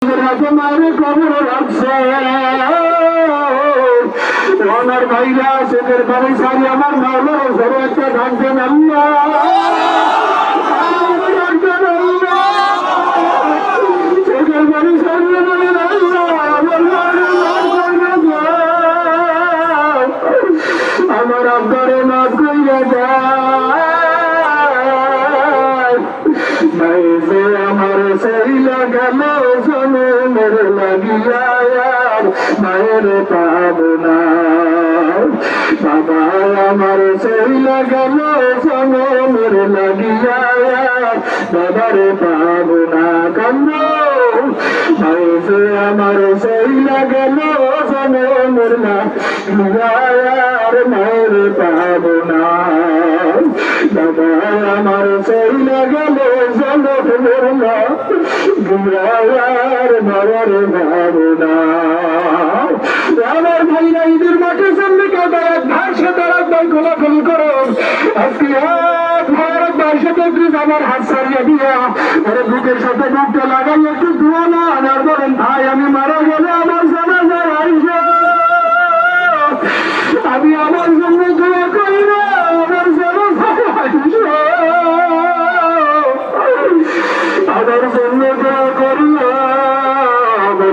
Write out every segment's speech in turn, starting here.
মায়ের কবর রাখছে আমার ভাইরা সেদের বাড়ি সারি আমার মাওলার ঘরে একটা থাকবেন সেদের বাড়ি সারিয়ে বলেন আমার আব্বারে মাফ করিয়া যায় আমার সেই লাগাল জনমের লাগিয়া মায়ের পাবনা বাবা আমার সেই লাগাল জনমের লাগিয়া বাবার পাবনা কান্দ আমার সেই লাগাল জনমের লাগিয়া মায়ের পাবনা বাবা আমার সেই লাগাল জনমের লাগিয়ার মায়ের ভাবনা আমার ভাইরা ঈদের মাঠে সামনে কেউ দাঁড়াক ভাইয়ের সাথে দাঁড়াক ভাই খোলাখুলি করো আজকে এক ভাইয়ের ভাইয়ের সাথে প্লিজ আমার হাত ছাড়িয়ে দিয়া ওরা বুকের সাথে বুকটা লাগাই একটু ধোয়া না আর বলেন ভাই আমি মারা গেলে আমার জানাজায় আইসা আমি আমার জন্য দোয়া করি না আমার জানাজায় আইসা আমার জন্য দোয়া করি না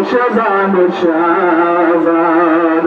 শাহজান শাহজান